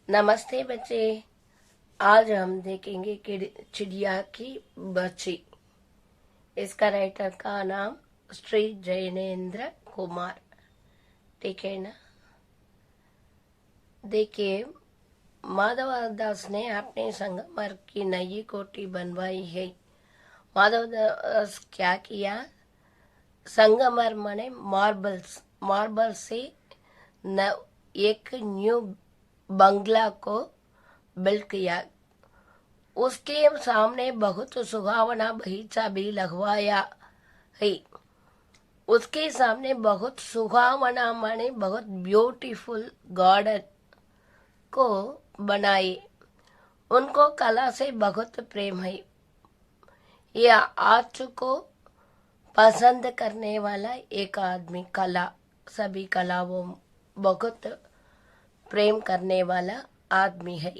नमस्ते बच्चे। आज हम देखेंगे कि चिड़िया की बच्ची। इसका राइटर का नाम श्री जैनेन्द्र कुमार। ठीक है ना। देखिए, माधवदास ने अपने संगमर की नई कोठी बनवाई है। माधवदास क्या किया? संगमर माने मार्बल से एक न्यू बंगला को बिल्ड किया। उसके सामने बहुत सुहावना बगीचा भी लगवाया है। उसके सामने बहुत सुहावना माने बहुत ब्यूटीफुल गार्डन को बनाए। उनको कला से बहुत प्रेम है। यह आर्ट को पसंद करने वाला एक आदमी, कला, सभी कलाओं बहुत प्रेम करने वाला आदमी है।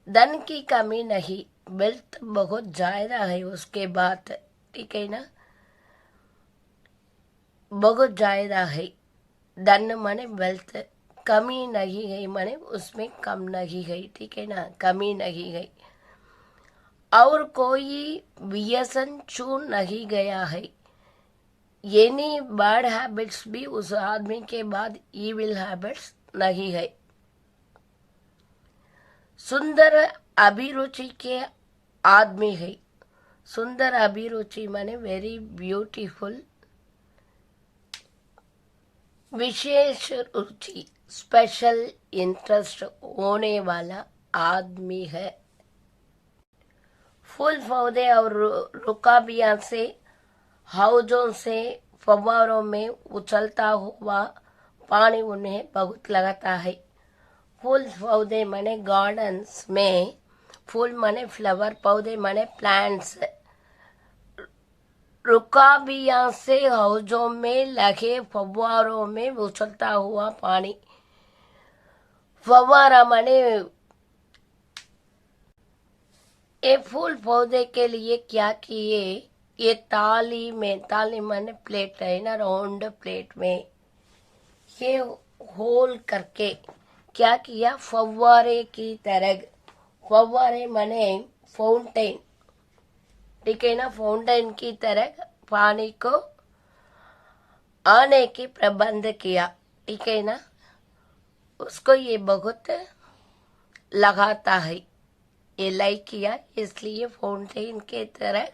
धन की कमी नहीं, वेल्थ बहुत ज्यादा है उसके बाद। ठीक है ना। बहुत ज्यादा है। धन माने वेल्थ, कमी नहीं है माने उसमें कम नहीं है। ठीक है ना, कमी नहीं है। और कोई व्यसन छूट नहीं गया है। एनी बैड हैबिट्स भी उस आदमी के बाद ईविल हैबिट्स नहीं है। सुंदर अभिरुचि के आदमी है। सुंदर अभिरुचि माने वेरी ब्यूटीफुल, विशेष रुचि, स्पेशल इंटरेस्ट होने वाला आदमी है। फूल पौधे और रुकाबिया से, हौजों से, फव्वारों में उछलता हुआ पानी उन्हें बहुत लगता है। फूल पौधे माने गार्डन्स में, फूल माने फ्लावर, पौधे माने प्लांट्स, रुकाबिया से हौजों में लगे फव्वारों में उछलता हुआ पानी। फव्वारा माने ये फूल पौधे के लिए क्या किए? ये ताली माने प्लेट है ना, राउंड प्लेट में ये होल करके क्या किया? फव्वारे की तरह, फव्वारे माने फाउंटेन। ठीक है ना, फाउंटेन की तरह पानी को आने की प्रबंध किया। ठीक है ना। उसको ये बहुत लगाता है, ये लाइक किया, इसलिए फाउंटेन के तरह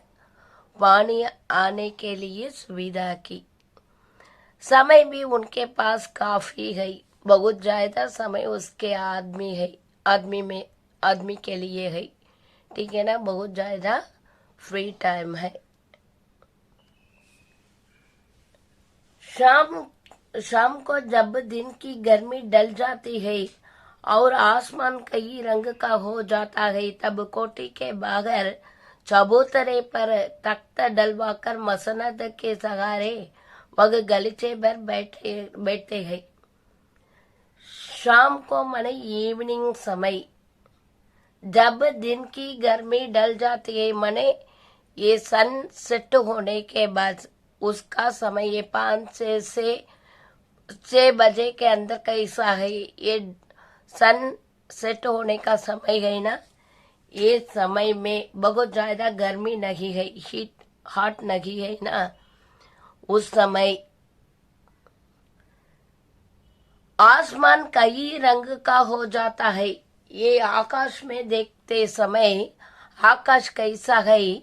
पानी आने के लिए सुविधा की। समय भी उनके पास काफी है, बहुत ज्यादा समय उसके आदमी के लिए है। ठीक है ना, बहुत ज्यादा फ्री टाइम है। शाम को जब दिन की गर्मी डल जाती है और आसमान कई रंग का हो जाता है, तब कोठी के बाहर चबूतरे पर तख्त डलवाकर मसनद के सहारे वह गलीचे पर बैठते हैं। शाम को माने इवनिंग समय, जब दिन की गर्मी डल जाती है माने ये सन सेट होने के बाद उसका समय, ये 5 से 6 बजे के अंदर कैसा है, ये सन सेट होने का समय है ना। ये समय में बहुत ज्यादा गर्मी नहीं है, हॉट नहीं है ना। उस समय आसमान कई रंग का हो जाता है। ये आकाश में देखते समय आकाश कैसा है?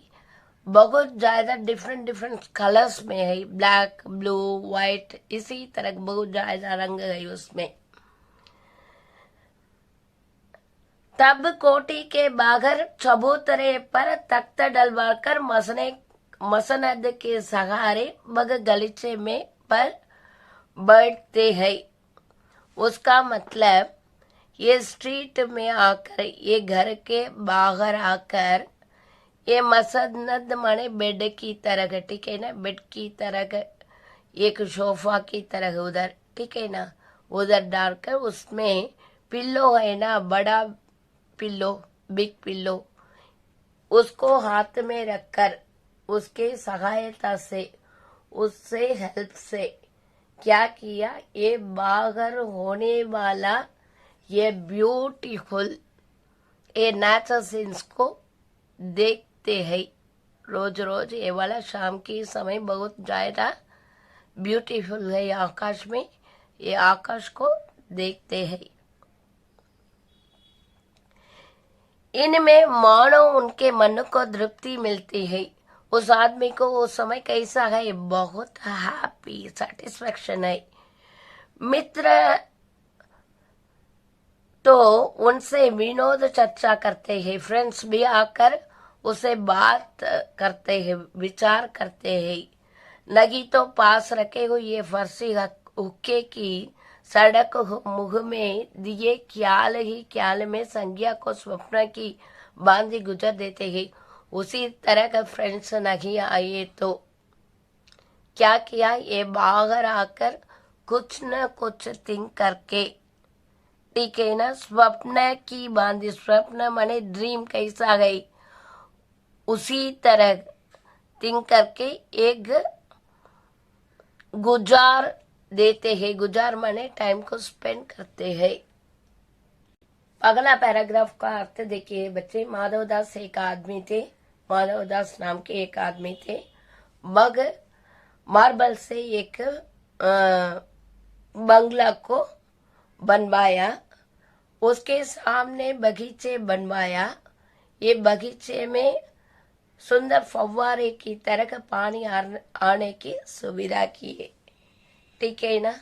बहुत ज्यादा डिफरेंट कलर्स में है, ब्लैक, ब्लू, व्हाइट, इसी तरह बहुत ज्यादा रंग है उसमें। तब कोठी के बाहर चबूतरे पर तख्त डलवाकर मसनद के सहारे बग गलीचे में पर बैठते हैं। उसका मतलब ये स्ट्रीट में आकर, ये घर के बाहर आकर, ये मसनद माने बेड की तरह, ठीक है ना, बेड की तरह, एक सोफा की तरह उधर, ठीक है ना, उधर डालकर उसमें पिल्लो है ना, बड़ा पिल्लो, बिग पिल्लो, उसको हाथ में रखकर उसके सहायता से, उससे हेल्प से क्या किया? ये बाहर होने वाला ये ब्यूटीफुल ये नेचर सीन्स को देखते हैं रोज रोज। ये वाला शाम की समय बहुत ज्यादा ब्यूटीफुल है आकाश में, ये आकाश को देखते हैं। इनमें मानो उनके मन को तृप्ति मिलती है। उस आदमी को वो समय कैसा है, बहुत हैप्पी सेटिस्फेक्शन है। मित्र तो उनसे विनोद चर्चा करते हैं, फ्रेंड्स भी आकर उसे बात करते हैं, विचार करते हैं। लगी तो पास रखे हुए ये फरसी हुक्के की सड़क मुख में दिए ख्याल ही ख्याल में संज्ञा को स्वप्न की बांधी गुजर देते हैं। उसी तरह का फ्रेंड्स नहीं आए तो क्या किया, ये बाहर आकर कुछ न कुछ थिंक करके, ठीक है ना, स्वप्न की बांधी, स्वप्न माने ड्रीम कैसा गई, उसी तरह थिंक करके एक गुजार देते हैं। गुजार माने टाइम को स्पेंड करते हैं। अगला पैराग्राफ का अर्थ देखिए बच्चे। माधवदास एक आदमी थे, माधवदास नाम के एक आदमी थे। मग मार्बल से एक बंगला को बनवाया, उसके सामने बगीचे बनवाया। ये बगीचे में सुंदर फव्वारे की तरह पानी आने की सुविधा की है, ठीक है ना।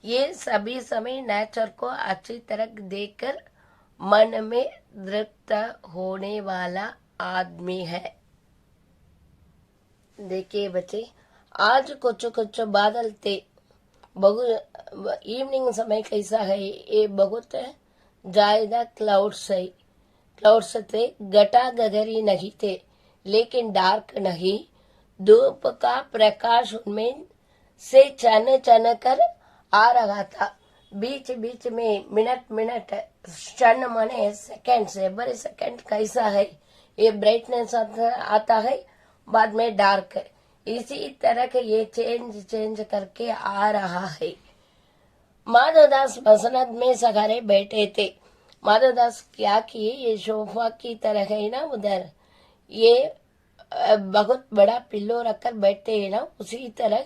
ये सभी समय नेचर को अच्छी तरह देखकर मन में तृप्त होने वाला आदमी है। देखिए बच्चे, आज कुछ कुछ बादल थे, इवनिंग समय कैसा है, ये बहुत ज्यादा क्लाउड्स है, क्लाउड्स थे, घटा गगरी नहीं थे लेकिन डार्क नहीं। धूप का प्रकाश उनमें से चन चन कर आ रहा था। बीच बीच में मिनट मिनट, क्षण माने सेकंड से, एवरी सेकंड कैसा है, ये ब्राइटनेस आता है, बाद में डार्क, इसी तरह के ये चेंज करके आ रहा है। माधवदास मसनद में सहारे बैठे थे। माधवदास क्या किए, ये सोफा की तरह है ना उधर, ये बहुत बड़ा पिल्लो रखकर बैठते हैं ना, उसी तरह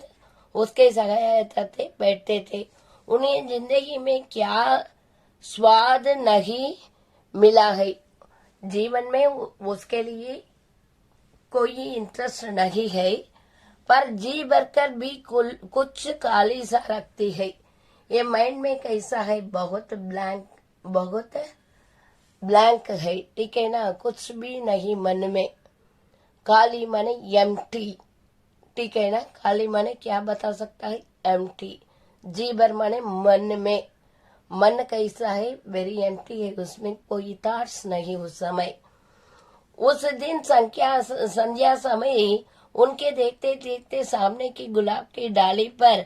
उसके सहारे बैठते थे। उन्हें जिंदगी में क्या स्वाद नहीं मिला है, जीवन में उसके लिए कोई इंटरेस्ट नहीं है, पर जी भरकर भी कुछ काली सा रखती है। ये माइंड में कैसा है, बहुत ब्लैंक है, ठीक है ना, कुछ भी नहीं मन में। काली माने एम्प्टी, ठीक है ना, काली माने क्या बता सकता है, एम्प्टी। जीवर माने मन में, मन कैसा है, वेरी एम्प्टी है, उसमें कोई थॉट्स नहीं उस समय। उस दिन संध्या समय उनके देखते देखते सामने की गुलाब की डाली पर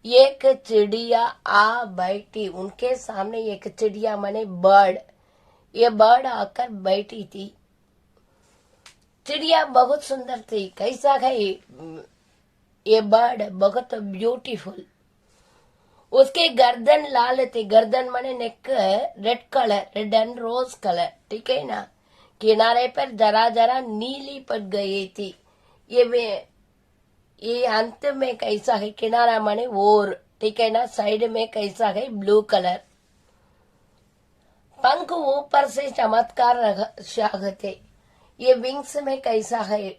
एक चिड़िया आ बैठी। उनके सामने एक चिड़िया माने बर्ड, ये बर्ड आकर बैठी थी। चिड़िया बहुत सुंदर थी, कैसा है ये बर्ड, बहुत ब्यूटीफुल। उसके गर्दन लाल थी, गर्दन माने neck red colour, red and rose colour, ठीक है ना। किनारे पर जरा जरा नीली पड़ गई थी। ये अंत में कैसा है, किनारा माने और, ठीक है ना, साइड में कैसा है, ब्लू कलर। पंख ऊपर से चमत्कार शाह थे। ये विंग्स में कैसा है,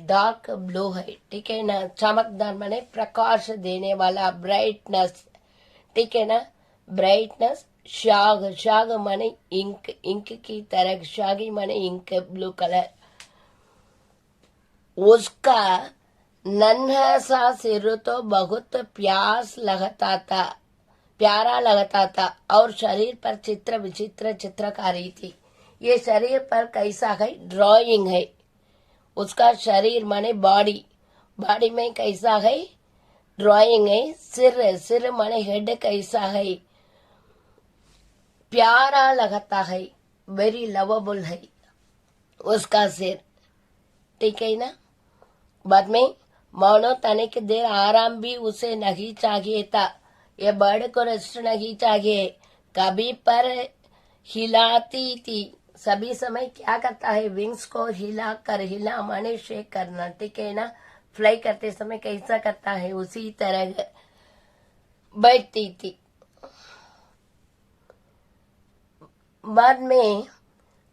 डार्क ब्लू है, ठीक है ना। चमकदार माने प्रकाश देने वाला, ब्राइटनेस, ठीक है ना, ब्राइटनेस। शाग माने इंक, इंक की तरह, शागी माने इंक, ब्लू कलर। उसका नन्हा सा सिर तो बहुत प्यारा लगता था और शरीर पर चित्र विचित्र चित्रकारी थी। ये शरीर पर कैसा है, ड्राइंग है। उसका शरीर माने बॉडी, बॉडी में कैसा है, ड्राइंग है। सिर माने हेड कैसा है, प्यारा लगता है, वेरी लवेबल है उसका सिर, ठीक है ना। बाद में मानो तनिक देर आराम भी उसे नहीं चाहिए था। ये बर्ड को रेस्ट नहीं चाहिए, कभी पर हिलाती थी, सभी समय क्या करता है, विंग्स को हिला कर, हिला माने शेक करना, ठीक है ना। फ्लाई करते समय कैसा करता है, उसी तरह बैठती थी। बाद में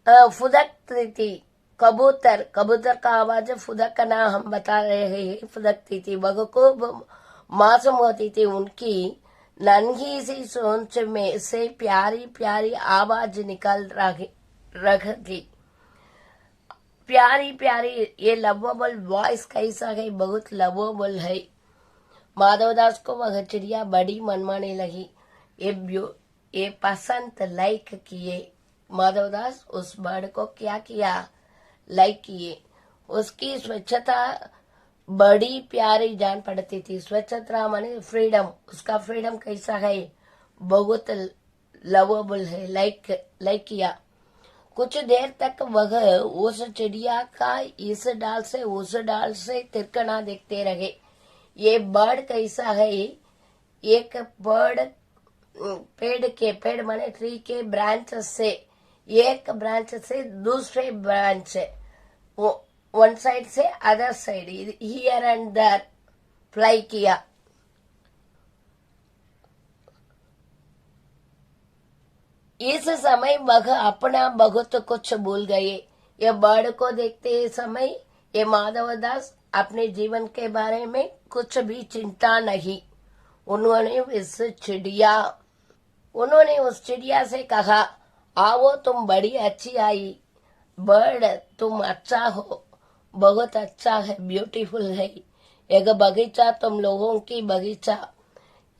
फुदकती थी, कबूतर, कबूतर का आवाज फुदकना हम बता रहे हैं, फुदकती थी। खूब मासूम होती थी, उनकी नन्ही सी सोच में से प्यारी प्यारी आवाज निकल रही, प्यारी प्यारी। ये लवेबल वॉइस कैसा है, बहुत लवेबल है। माधवदास को वह चिड़िया बड़ी मनमाने लगी, ये पसंद लाइक किए। माधवदास उस बर्ड को क्या किया, लाइक किए। उसकी स्वच्छता बड़ी प्यारी जान पड़ती थी। स्वच्छता माने फ्रीडम, उसका फ्रीडम कैसा है, बहुत लवेबल है, लाइक किया। कुछ देर तक वह उस चिड़िया का इस डाल से उस डाल से तिरकना देखते रहे। ये बर्ड कैसा है, एक बर्ड पेड़ माने ट्री के ब्रांच से, एक ब्रांच से दूसरे ब्रांच, वन साइड से other side, here and there fly किया। इस समय वह अपना बहुत कुछ भूल गए। ये बर्ड को देखते समय ये माधवदास अपने जीवन के बारे में कुछ भी चिंता नहीं। उन्होंने उस चिड़िया से कहा, आओ तुम बड़ी अच्छी आई, बर्ड तुम अच्छा हो, बहुत अच्छा है, ब्यूटीफुल है। एक बगीचा तुम लोगों की बगीचा,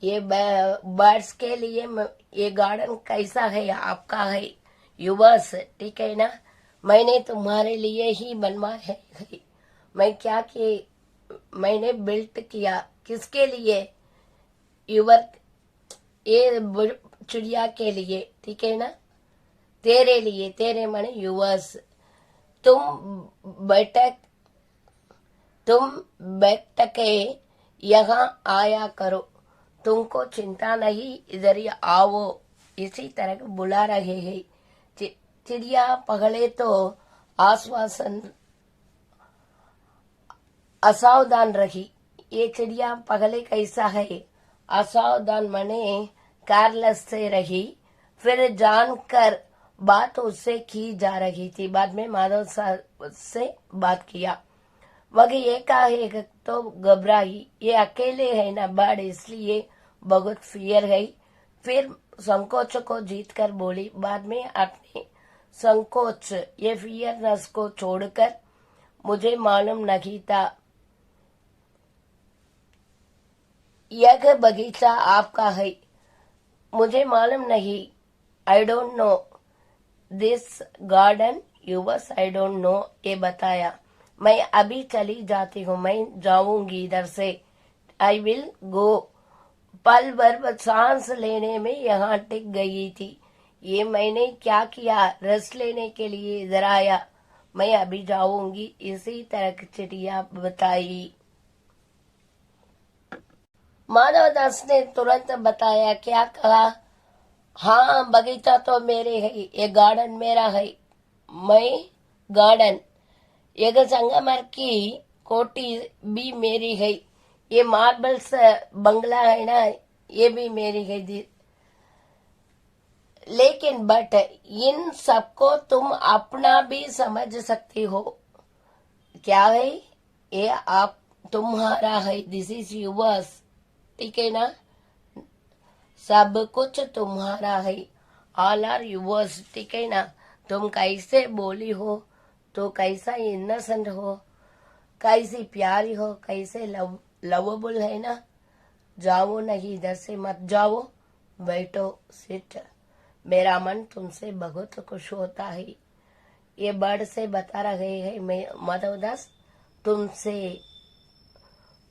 ये बर्ड्स के लिए ये गार्डन कैसा है, आपका है, युवर्स, ठीक है ना। मैंने तुम्हारे लिए ही बनवाया है। मैं क्या कि मैंने बिल्ट किया, किसके लिए, युवर, ये चिड़िया के लिए, ठीक है ना, तेरे लिए, तेरे माने युवर्स। तुम बैठ के यहाँ आया करो, तुमको चिंता नहीं, इधर ही आओ, इसी तरह बुला रहे हैं। चिड़िया पहले तो असावधान रही। ये चिड़िया पहले कैसा है, असावधान माने केयरलेस से रही, फिर जानकर बात उससे की जा रही थी। बाद में माधव से बात किया, वह एकाएक तो घबराई, ये अकेले है ना बर्ड, इसलिए बहुत फियर है। फिर संकोच को जीतकर बोली, बाद में अपने संकोच, ये फियरनेस को छोड़कर, मुझे मालूम नहीं था यह बगीचा आपका है, मुझे मालूम नहीं, I don't know this garden yours, I don't know, ये बताया। मैं अभी चली जाती हूँ, मैं जाऊंगी इधर से, आई विल गो। पल भर सांस लेने में यहाँ टिक गई थी। ये मैंने क्या किया, रेस्ट लेने के लिए इधर आया, मैं अभी जाऊंगी, इसी तरह चिड़िया बताई। माधवदास ने तुरंत बताया, क्या कहा, हाँ बगीचा तो मेरे है, ये गार्डन मेरा है, मैं गार्डन, एक संगमर की कोठी भी मेरी है, ये मार्बल्स बंगला है ना, ये भी मेरी है। लेकिन बट इन सबको तुम अपना भी समझ सकती हो, क्या है, ये आप तुम्हारा है, दिस इज यूवर्स, ठीक है ना, सब कुछ तुम्हारा है, ऑल आर यूवर्स, ठीक है ना। तुम कैसे बोली हो, तो कैसा इनोसेंट हो, कैसी प्यारी हो, कैसे लवेबल है ना। जाओ नहीं, इधर से मत जाओ, बैठो, सिट, मेरा मन तुमसे बहुत खुश होता है। ये बर्ड से बता रहे हैं माधवदास, तुमसे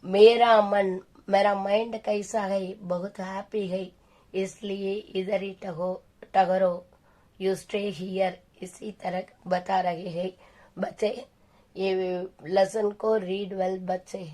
मेरा माइंड कैसा है, बहुत हैप्पी है, इसलिए इधर ही टगरो, यू स्टे हियर, इसी तरह बता रहे हैं। बच्चे ये लेसन को रीड वेल बच्चे।